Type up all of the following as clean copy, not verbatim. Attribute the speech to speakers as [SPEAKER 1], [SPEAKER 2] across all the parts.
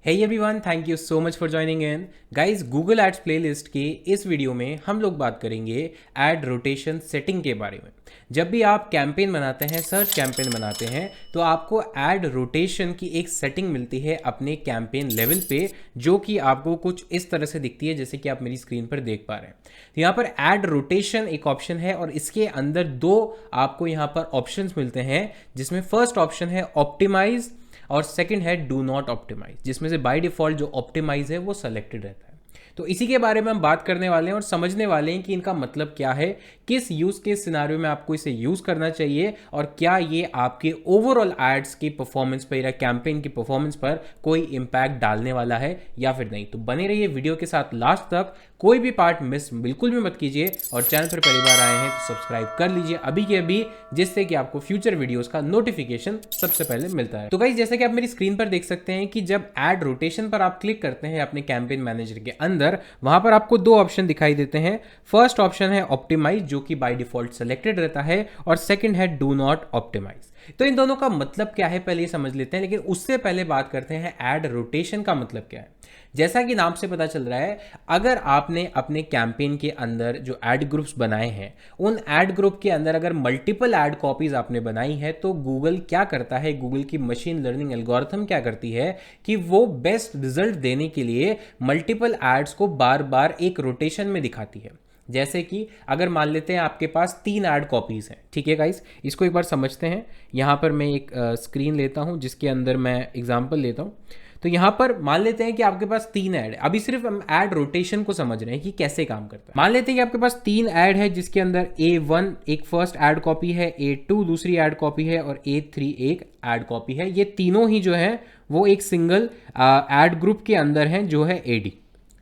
[SPEAKER 1] Hey everyone, thank you so much for joining in guys. Google ads playlist के इस video में हम लोग बात करेंगे एड रोटेशन सेटिंग के बारे में। जब भी आप कैंपेन बनाते हैं, सर्च कैंपेन बनाते हैं, तो आपको एड रोटेशन की एक सेटिंग मिलती है अपने कैंपेन लेवल पे, जो कि आपको कुछ इस तरह से दिखती है जैसे कि आप मेरी स्क्रीन पर देख पा रहे हैं। तो यहाँ पर एड रोटेशन एक ऑप्शन है और इसके अंदर दो आपको यहाँ पर ऑप्शंस मिलते हैं, जिसमें फर्स्ट ऑप्शन है ऑप्टिमाइज और सेकंड है डू नॉट ऑप्टिमाइज, जिसमें से बाय डिफॉल्ट जो ऑप्टिमाइज है वो सेलेक्टेड रहता है। तो इसी के बारे में हम बात करने वाले हैं और समझने वाले हैं कि इनका मतलब क्या है, किस यूज के सिनारियो में आपको इसे यूज करना चाहिए और क्या ये आपके ओवरऑल एड्स की परफॉर्मेंस पर या कैंपेन की परफॉर्मेंस पर कोई इंपैक्ट डालने वाला है या फिर नहीं। तो बने रहिए वीडियो के साथ लास्ट तक, कोई भी पार्ट मिस बिल्कुल भी मत कीजिए और चैनल पर पहली बार आए हैं तो सब्सक्राइब कर लीजिए अभी के अभी, जिससे कि आपको फ्यूचर वीडियोस का नोटिफिकेशन सबसे पहले मिलता है। तो गाइस, जैसे कि आप मेरी स्क्रीन पर देख सकते हैं कि जब एड रोटेशन पर आप क्लिक करते हैं अपने कैंपेन मैनेजर के अंदर, वहां पर आपको दो ऑप्शन दिखाई देते हैं। फर्स्ट ऑप्शन है ऑप्टिमाइज, जो कि बाय डिफॉल्ट सेलेक्टेड रहता है, और सेकंड है डू नॉट ऑप्टिमाइज। तो इन दोनों का मतलब क्या है पहले समझ लेते हैं, लेकिन उससे पहले बात करते हैं एड रोटेशन का मतलब क्या है। जैसा कि नाम से पता चल रहा है, अगर आपने अपने कैंपेन के अंदर जो एड ग्रुप्स बनाए हैं, उन एड ग्रुप के अंदर अगर मल्टीपल एड कॉपीज आपने बनाई है, तो गूगल क्या करता है, गूगल की मशीन लर्निंग एल्गोरिथम क्या करती है कि वो बेस्ट रिजल्ट देने के लिए मल्टीपल एड्स को बार बार एक रोटेशन में दिखाती है। जैसे कि अगर मान लेते हैं आपके पास 3 ऐड कॉपीज हैं, ठीक है गाइस, इसको एक बार समझते हैं। यहाँ पर मैं एक स्क्रीन लेता हूँ जिसके अंदर मैं एग्जांपल लेता हूँ। तो यहाँ पर मान लेते हैं कि आपके पास 3 ऐड है। अभी सिर्फ हम ऐड रोटेशन को समझ रहे हैं कि कैसे काम करता है। मान लेते हैं कि आपके पास 3 ऐड है, जिसके अंदर A1 एक फर्स्ट ऐड कॉपी है, A2 दूसरी ऐड कॉपी है और A3 एक ऐड कॉपी है। ये तीनों ही जो है वो एक सिंगल ऐड ग्रुप के अंदर हैं, जो है AD।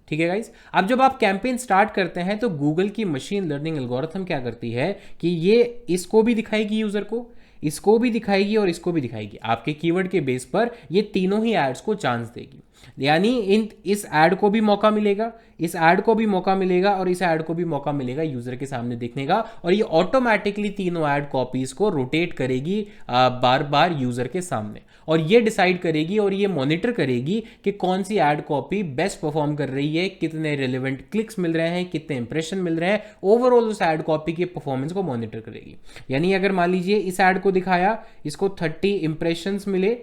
[SPEAKER 1] ठीक है गाइस, अब जब आप कैंपेन स्टार्ट करते हैं तो गूगल की मशीन लर्निंग एल्गोरिथम क्या करती है कि ये इसको भी दिखाएगी यूजर को, इसको भी दिखाएगी और इसको भी दिखाएगी। आपके कीवर्ड के बेस पर ये तीनों ही एड्स को चांस देगी। यानी इस ऐड को भी मौका मिलेगा, इस ऐड को भी मौका मिलेगा और इस ऐड को भी मौका मिलेगा यूजर के सामने देखने का, और ये ऑटोमेटिकली तीनों ऐड कॉपीज को रोटेट करेगी बार बार यूजर के सामने, और ये डिसाइड करेगी और ये मॉनिटर करेगी कि कौन सी ऐड कॉपी बेस्ट परफॉर्म कर रही है, कितने रिलेवेंट क्लिक्स मिल रहे हैं, कितने इंप्रेशन मिल रहे हैं। ओवरऑल उस ऐड कॉपी की परफॉर्मेंस को मॉनिटर करेगी। यानी अगर मान लीजिए इस ऐड को दिखाया, इसको 30 इंप्रेशंस मिले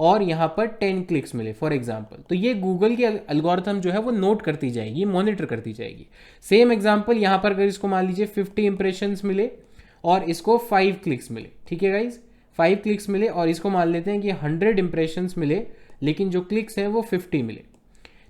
[SPEAKER 1] और यहाँ पर 10 क्लिक्स मिले फॉर एग्जाम्पल, तो ये गूगल की एल्गोरिथम जो है वो नोट करती जाएगी, मॉनिटर करती जाएगी। सेम एग्जाम्पल यहाँ पर अगर इसको मान लीजिए 50 इंप्रेशंस मिले और इसको 5 क्लिक्स मिले, ठीक है गाइज, 5 क्लिक्स मिले, और इसको मान लेते हैं कि 100 इंप्रेशंस मिले लेकिन जो क्लिक्स हैं वो 50 मिले।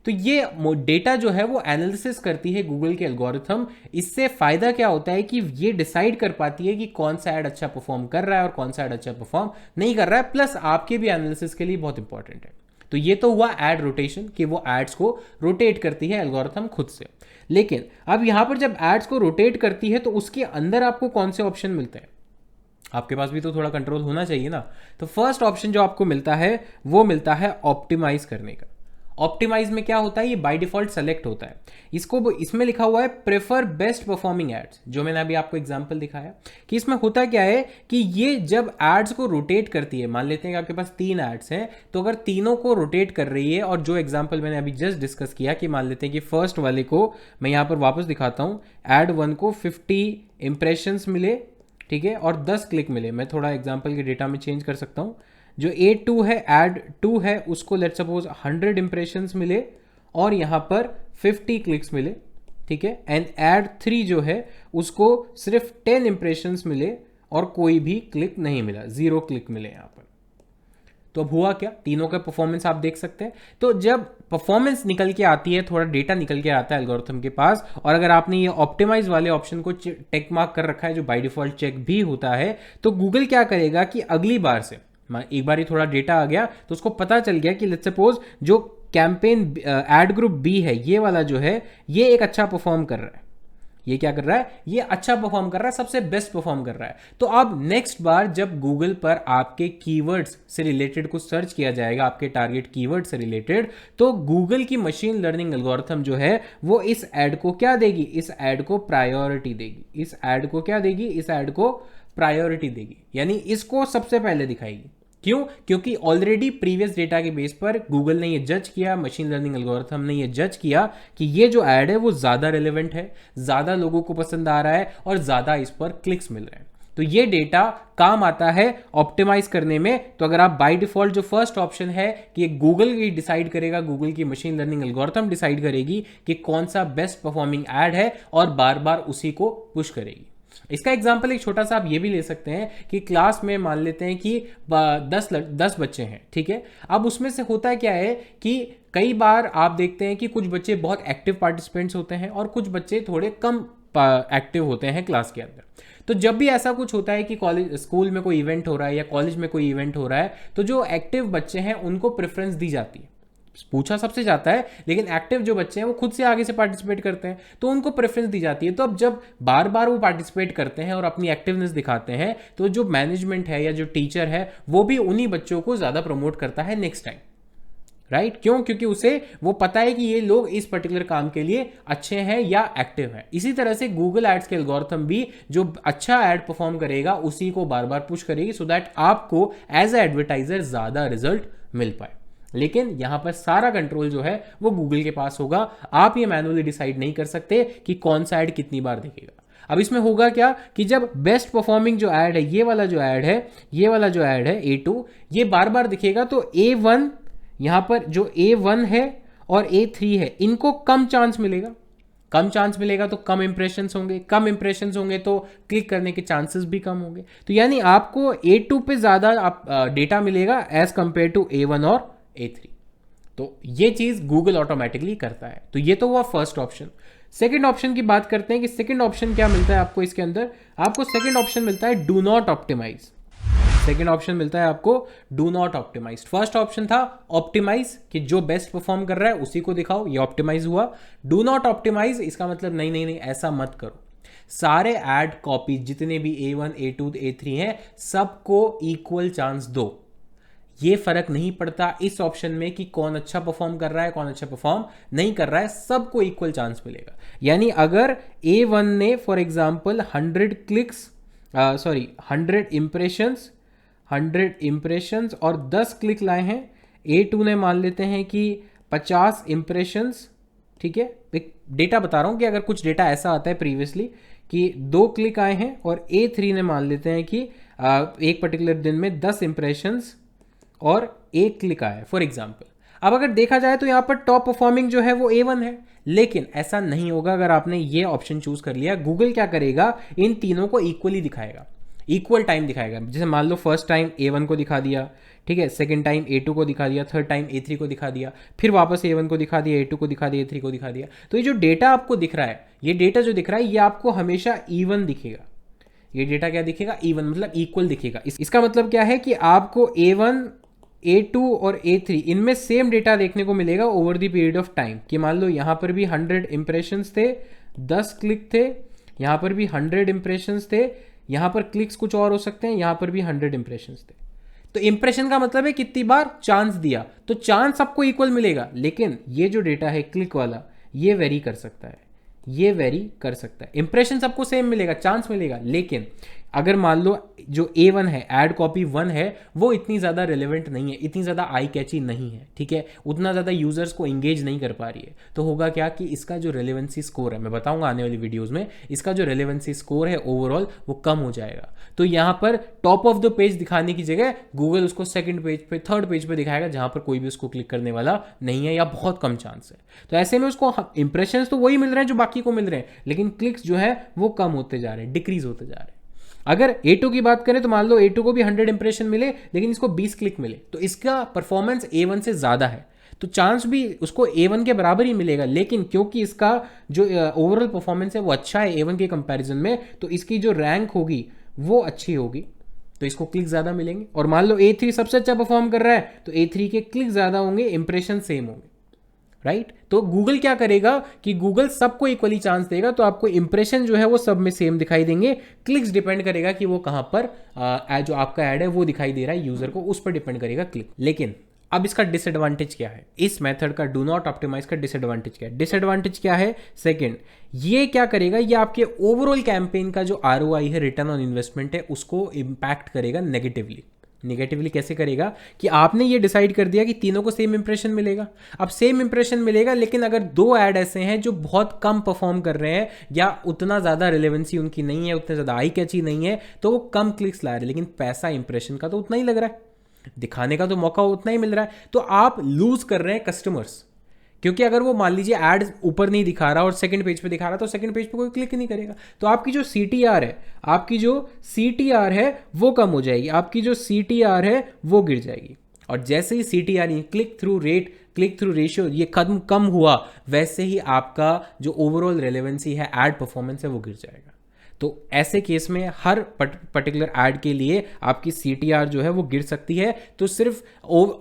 [SPEAKER 1] तो ये डेटा जो है वो एनालिसिस करती है गूगल के एल्गोरिथम। इससे फायदा क्या होता है कि ये डिसाइड कर पाती है कि कौन सा ऐड अच्छा परफॉर्म कर रहा है और कौन सा ऐड अच्छा परफॉर्म नहीं कर रहा है, प्लस आपके भी एनालिसिस के लिए बहुत इंपॉर्टेंट है। तो ये तो हुआ एड रोटेशन, कि वो एड्स को रोटेट करती है एल्गोरिथम खुद से। लेकिन अब यहां पर जब एड्स को रोटेट करती है तो उसके अंदर आपको कौन से ऑप्शन मिलते हैं, आपके पास भी तो थोड़ा कंट्रोल होना चाहिए ना। तो फर्स्ट ऑप्शन जो आपको मिलता है वो मिलता है ऑप्टिमाइज करने का। ऑप्टिमाइज में क्या होता है, ये बाय डिफॉल्ट सेलेक्ट होता है। इसमें लिखा हुआ है प्रेफर बेस्ट परफॉर्मिंग एड्स, जो मैंने अभी आपको एग्जांपल दिखाया कि इसमें होता क्या है कि ये जब एड्स को रोटेट करती है, मान लेते हैं कि आपके पास 3 एड्स हैं, तो अगर तीनों को रोटेट कर रही है, और जो एग्जांपल मैंने अभी जस्ट डिस्कस किया कि मान लेते हैं कि फर्स्ट वाले को मैं यहाँ पर वापस दिखाता हूँ, एड 1 को 50 इंप्रेशंस मिले, ठीक है, और 10 क्लिक मिले। मैं थोड़ा एग्जाम्पल के डेटा में चेंज कर सकता हूँ। जो A2 है, एड 2 है, उसको लेट्स सपोज 100 इंप्रेशंस मिले और यहाँ पर 50 क्लिक्स मिले, ठीक है। एंड एड 3 जो है उसको सिर्फ 10 इंप्रेशंस मिले और कोई भी क्लिक नहीं मिला, 0 क्लिक मिले यहाँ पर। तो अब हुआ क्या, तीनों का परफॉर्मेंस आप देख सकते हैं। तो जब परफॉर्मेंस निकल के आती है, थोड़ा डेटा निकल के आता है एल्गोरिथम के पास, और अगर आपने ये ऑप्टिमाइज वाले ऑप्शन को टेक मार्क कर रखा है, जो बाय डिफॉल्ट चेक भी होता है, तो गूगल क्या करेगा कि अगली बार से, एक बार ही थोड़ा डेटा आ गया तो उसको पता चल गया कि लेट्स सपोज जो कैंपेन एड ग्रुप बी है, ये वाला जो है, ये एक अच्छा परफॉर्म कर रहा है, ये क्या कर रहा है, ये अच्छा परफॉर्म कर रहा है, सबसे बेस्ट परफॉर्म कर रहा है। तो अब नेक्स्ट बार जब गूगल पर आपके कीवर्ड्स से रिलेटेड कुछ सर्च किया जाएगा, आपके टारगेट कीवर्ड से रिलेटेड, तो गूगल की मशीन लर्निंग एल्गोरिथम जो है वो इस ऐड को क्या देगी, इस ऐड को प्रायोरिटी देगी, इस ऐड को क्या देगी, इस ऐड को प्रायोरिटी देगी, यानी इसको सबसे पहले दिखाएगी। क्यों? क्योंकि ऑलरेडी प्रीवियस डेटा के बेस पर गूगल ने ये जज किया, मशीन लर्निंग एल्गोरिथम ने ये जज किया कि ये जो ऐड है वो ज़्यादा रिलेवेंट है, ज़्यादा लोगों को पसंद आ रहा है और ज़्यादा इस पर क्लिक्स मिल रहे हैं। तो ये डेटा काम आता है ऑप्टिमाइज करने में। तो अगर आप बाय डिफॉल्ट जो फर्स्ट ऑप्शन है कि गूगल ही डिसाइड करेगा, गूगल की मशीन लर्निंग एल्गोरिथम डिसाइड करेगी कि कौन सा बेस्ट परफॉर्मिंग ऐड है और बार बार उसी को पुश करेगी। इसका एग्जाम्पल एक छोटा सा आप ये भी ले सकते हैं कि क्लास में मान लेते हैं कि 10 बच्चे हैं, ठीक है। अब उसमें से होता है क्या है कि कई बार आप देखते हैं कि कुछ बच्चे बहुत एक्टिव पार्टिसिपेंट्स होते हैं और कुछ बच्चे थोड़े कम एक्टिव होते हैं क्लास के अंदर। तो जब भी ऐसा कुछ होता है कि कॉलेज स्कूल में कोई इवेंट हो रहा है या कॉलेज में कोई इवेंट हो रहा है, तो जो एक्टिव बच्चे हैं उनको प्रेफरेंस दी जाती है। पूछा सबसे जाता है, लेकिन एक्टिव जो बच्चे हैं वो खुद से आगे से पार्टिसिपेट करते हैं तो उनको प्रेफरेंस दी जाती है। तो अब जब बार बार वो पार्टिसिपेट करते हैं और अपनी एक्टिवनेस दिखाते हैं, तो जो मैनेजमेंट है या जो टीचर है वो भी उन्हीं बच्चों को ज़्यादा प्रमोट करता है नेक्स्ट टाइम, राइट? क्यों? क्योंकि उसे वो पता है कि ये लोग इस पर्टिकुलर काम के लिए अच्छे हैं या एक्टिव हैं। इसी तरह से गूगल एड्स के एल्गोरिथम भी जो अच्छा एड परफॉर्म करेगा उसी को बार बार पुश करेगी, सो दैट आपको एज ए एडवर्टाइजर ज़्यादा रिजल्ट मिल पाए। लेकिन यहां पर सारा कंट्रोल जो है वो गूगल के पास होगा। आप ये मैनुअली डिसाइड नहीं कर सकते कि कौन सा ऐड कितनी बार दिखेगा। अब इसमें होगा क्या कि जब बेस्ट परफॉर्मिंग जो ऐड है, ये वाला जो ऐड है, ये वाला जो ऐड है A2, ये बार बार दिखेगा, तो A1 यहां पर जो A1 है और A3 है, इनको कम चांस मिलेगा। कम चांस मिलेगा तो कम इंप्रेशंस होंगे, कम इंप्रेशंस होंगे तो क्लिक करने के चांसेस भी कम होंगे। तो यानी आपको A2 पे ज़्यादा डेटा मिलेगा एज कंपेयर टू A1 और A3। तो ये चीज़ गूगल ऑटोमेटिकली करता है। तो ये तो हुआ फर्स्ट ऑप्शन। सेकंड ऑप्शन की बात करते हैं कि सेकंड ऑप्शन क्या मिलता है आपको इसके अंदर। आपको सेकंड ऑप्शन मिलता है do not optimise. Second option मिलता है आपको do not optimise. First option था ऑप्टिमाइज कि जो बेस्ट परफॉर्म कर रहा है उसी को दिखाओ, ये ऑप्टिमाइज हुआ। डू नॉट ऑप्टिमाइज इसका मतलब नहीं नहीं नहीं, ऐसा मत करो। सारे एड कॉपी जितने भी A1, A2, A3 हैं सबको इक्वल चांस दो। ये फर्क नहीं पड़ता इस ऑप्शन में कि कौन अच्छा परफॉर्म कर रहा है, कौन अच्छा परफॉर्म नहीं कर रहा है, सबको इक्वल चांस मिलेगा। यानी अगर A1 ने फॉर एग्जांपल 100 क्लिक्स 100 इंप्रेशंस और 10 क्लिक लाए हैं, A2 ने मान लेते हैं कि 50 इंप्रेशंस, ठीक है। एक डेटा बता रहा हूं कि अगर कुछ डेटा ऐसा आता है प्रीवियसली कि 2 क्लिक आए हैं, और A3 ने मान लेते हैं कि एक पर्टिकुलर दिन में 10 इंप्रेशंस और 1 क्लिक आया फॉर एग्जाम्पल। अब अगर देखा जाए तो यहाँ पर टॉप परफॉर्मिंग जो है वो A1 है, लेकिन ऐसा नहीं होगा अगर आपने ये ऑप्शन चूज कर लिया। गूगल क्या करेगा, इन तीनों को इक्वली दिखाएगा, इक्वल टाइम दिखाएगा। जैसे मान लो फर्स्ट टाइम A1 को दिखा दिया, ठीक है, सेकंड टाइम A2 को दिखा दिया, थर्ड टाइम A3 को दिखा दिया, फिर वापस A1 को दिखा दिया, A2 को दिखा दिया, A3 को दिखा दिया। तो ये जो डेटा आपको दिख रहा है, ये डेटा जो दिख रहा है ये आपको हमेशा इवन दिखेगा। ये डेटा क्या दिखेगा? इवन, मतलब इक्वल दिखेगा। इसका मतलब क्या है कि आपको A1, A2 और A3 इनमें सेम डेटा देखने को मिलेगा over the period of time. कि मान लो यहाँ पर भी 100 इंप्रेशंस थे, 10 क्लिक थे, यहाँ पर भी 100 इंप्रेशंस थे, यहाँ पर क्लिक्स कुछ और हो सकते हैं, यहाँ पर भी 100 इंप्रेशंस थे। तो इंप्रेशन का मतलब है कितनी बार चांस दिया, तो चांस सबको इक्वल मिलेगा। लेकिन ये जो डेटा है क्लिक वाला, ये वेरी कर सकता है, ये वेरी कर सकता है। इंप्रेशन सबको सेम मिलेगा, चांस मिलेगा, लेकिन अगर मान लो जो A1 है, एड कॉपी 1 है, वो इतनी ज़्यादा रिलेवेंट नहीं है, इतनी ज़्यादा आई कैची नहीं है, ठीक है, उतना ज़्यादा यूजर्स को इंगेज नहीं कर पा रही है, तो होगा क्या कि इसका जो रेलेवेंसी स्कोर है, मैं बताऊंगा आने वाली वीडियोस में, इसका जो रेलेवेंसी स्कोर है ओवरऑल वो कम हो जाएगा। तो यहाँ पर टॉप ऑफ द पेज दिखाने की जगह गूगल उसको सेकंड पेज पे, थर्ड पेज पे दिखाएगा, जहाँ पर कोई भी उसको क्लिक करने वाला नहीं है या बहुत कम चांस है। तो ऐसे में उसको इंप्रेशन तो वही मिल रहे हैं जो बाकी को मिल रहे हैं, लेकिन क्लिक्स जो है वो कम होते जा रहे हैं, डिक्रीज होते जा रहे हैं। अगर A2 की बात करें तो मान लो A2 को भी 100 इंप्रेशन मिले, लेकिन इसको 20 क्लिक मिले, तो इसका परफॉर्मेंस A1 से ज़्यादा है, तो चांस भी उसको A1 के बराबर ही मिलेगा। लेकिन क्योंकि इसका जो ओवरऑल परफॉर्मेंस है वो अच्छा है A1 के कंपैरिजन में, तो इसकी जो रैंक होगी वो अच्छी होगी, तो इसको क्लिक ज़्यादा मिलेंगे। और मान लो A3 सबसे अच्छा परफॉर्म कर रहा है, तो A3 के क्लिक ज़्यादा होंगे, इंप्रेशन सेम होंगे, राइट। तो गूगल क्या करेगा कि गूगल सबको इक्वली चांस देगा, तो आपको इंप्रेशन जो है वो सब में सेम दिखाई देंगे। क्लिक्स डिपेंड करेगा कि वो कहां पर जो आपका ऐड है वो दिखाई दे रहा है यूजर को, उस पर डिपेंड करेगा क्लिक। लेकिन अब इसका डिसएडवांटेज क्या है, इस मेथड का डू नॉट ऑप्टिमाइज का डिसएडवांटेज क्या है? डिसएडवांटेज क्या है? सेकंड, ये क्या करेगा, ये आपके ओवरऑल कैंपेन का जो ROI है, रिटर्न ऑन इन्वेस्टमेंट है, उसको इंपैक्ट करेगा नेगेटिवली। निगेटिवली कैसे करेगा कि आपने ये डिसाइड कर दिया कि तीनों को सेम इंप्रेशन मिलेगा। अब सेम इंप्रेशन मिलेगा, लेकिन अगर दो ऐड ऐसे हैं जो बहुत कम परफॉर्म कर रहे हैं या उतना ज़्यादा रिलेवेंसी उनकी नहीं है, उतने ज़्यादा आई कैची नहीं है, तो वो कम क्लिक्स ला रहे हैं, लेकिन पैसा इंप्रेशन का तो उतना ही लग रहा है, दिखाने का तो मौका उतना ही मिल रहा है, तो आप लूज कर रहे हैं कस्टमर्स। क्योंकि अगर वो मान लीजिए एड ऊपर नहीं दिखा रहा और सेकंड पेज पे दिखा रहा, तो सेकंड पेज पे कोई क्लिक नहीं करेगा। तो आपकी जो CTR है, आपकी जो CTR है वो कम हो जाएगी, आपकी जो CTR है वो गिर जाएगी। और जैसे ही CTR click through rate, click through ratio ये कम हुआ, वैसे ही आपका जो ओवरऑल रेलेवेंसी है, एड परफॉर्मेंस है, वो गिर जाएगा। तो ऐसे केस में हर पर्टिकुलर ऐड के लिए आपकी CTR जो है वो गिर सकती है। तो सिर्फ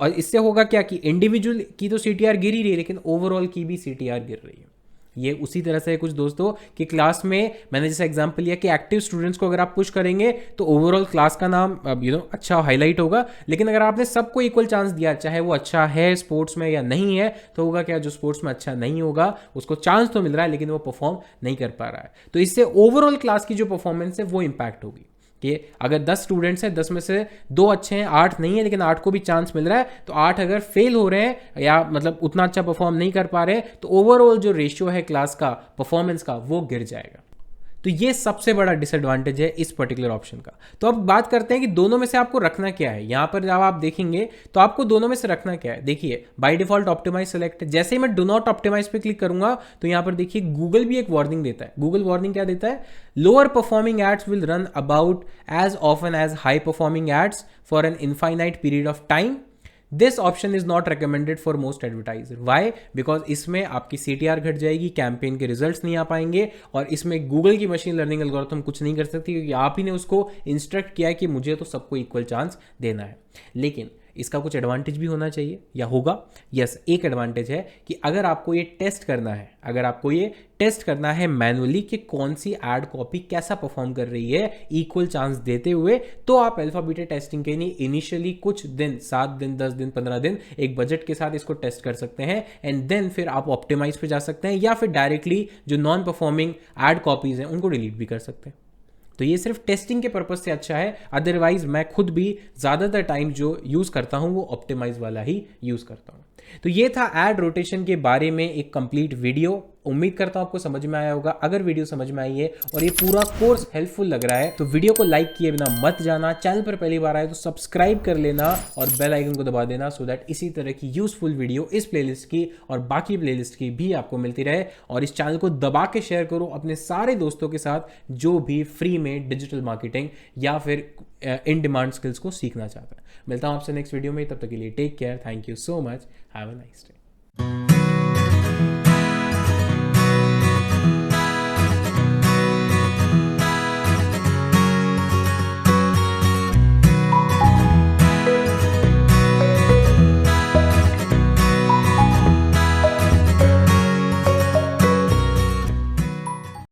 [SPEAKER 1] इससे होगा क्या कि इंडिविजुअल की तो CTR गिर ही रही है, लेकिन ओवरऑल की भी CTR गिर रही है। ये उसी तरह से है कुछ दोस्तों कि क्लास में मैंने जैसा एग्जांपल लिया कि एक्टिव स्टूडेंट्स को अगर आप पुश करेंगे तो ओवरऑल क्लास का नाम अच्छा हाईलाइट होगा, लेकिन अगर आपने सबको इक्वल चांस दिया, चाहे वो अच्छा है स्पोर्ट्स में या नहीं है, तो होगा क्या, जो स्पोर्ट्स में अच्छा नहीं होगा उसको चांस तो मिल रहा है लेकिन वो परफॉर्म नहीं कर पा रहा है। तो इससे ओवरऑल क्लास की जो परफॉर्मेंस है वो इंपैक्ट होगी कि अगर 10 स्टूडेंट्स हैं, 10 में से 2 अच्छे हैं, 8 नहीं है, लेकिन 8 को भी चांस मिल रहा है, तो 8 अगर फेल हो रहे हैं या मतलब उतना अच्छा परफॉर्म नहीं कर पा रहे हैं, तो ओवरऑल जो रेशियो है क्लास का परफॉर्मेंस का वो गिर जाएगा। तो ये सबसे बड़ा डिसएडवांटेज है इस पर्टिकुलर ऑप्शन का। तो अब बात करते हैं कि दोनों में से आपको रखना क्या है। यहां पर जब आप देखेंगे तो आपको दोनों में से रखना क्या है। देखिए बाय डिफॉल्ट ऑप्टिमाइज सेलेक्ट है, जैसे ही मैं डू नॉट ऑप्टिमाइज पे क्लिक करूंगा तो यहां पर देखिए गूगल भी एक वार्निंग देता है। गूगल वार्निंग क्या देता है, lower performing ads will run about as often as high performing ads for an infinite period of time. This option is not recommended for most advertiser. Why? Because इसमें आपकी CTR घट जाएगी, campaign के results नहीं आ पाएंगे, और इसमें Google की मशीन लर्निंग एल्गोरिथम कुछ नहीं कर सकती, क्योंकि आप ही ने उसको इंस्ट्रक्ट किया है कि मुझे तो सबको इक्वल चांस देना है। लेकिन इसका कुछ एडवांटेज भी होना चाहिए या होगा। यस, एक एडवांटेज है कि अगर आपको ये टेस्ट करना है, अगर आपको ये टेस्ट करना है मैनुअली कि कौन सी एड कॉपी कैसा परफॉर्म कर रही है इक्वल चांस देते हुए, तो आप अल्फा बीटा टेस्टिंग के लिए इनिशियली कुछ दिन, 7 दिन, 10 दिन, 15 दिन एक बजट के साथ इसको टेस्ट कर सकते हैं, एंड देन फिर आप ऑप्टिमाइज पे जा सकते हैं, या फिर डायरेक्टली जो नॉन परफॉर्मिंग एड कॉपीज हैं उनको डिलीट भी कर सकते हैं। तो ये सिर्फ टेस्टिंग के पर्पज से अच्छा है, अदरवाइज मैं खुद भी ज़्यादातर टाइम जो यूज़ करता हूँ वो ऑप्टिमाइज वाला ही यूज़ करता हूँ। तो ये था एड रोटेशन के बारे में एक कंप्लीट वीडियो। उम्मीद करता हूँ आपको समझ में आया होगा। अगर वीडियो समझ में आई है और ये पूरा कोर्स हेल्पफुल लग रहा है तो वीडियो को लाइक किए बिना मत जाना। चैनल पर पहली बार आए तो सब्सक्राइब कर लेना और बेल आइकन को दबा देना, सो दैट इसी तरह की यूजफुल वीडियो इस प्लेलिस्ट की और बाकी प्लेलिस्ट की भी आपको मिलती रहे। और इस चैनल को दबा के शेयर करो अपने सारे दोस्तों के साथ जो भी फ्री में डिजिटल मार्केटिंग या फिर इन डिमांड स्किल्स को सीखना चाहता है। मिलता हूँ आपसे नेक्स्ट वीडियो में, तब तक के लिए take care, thank you so much, have a nice day.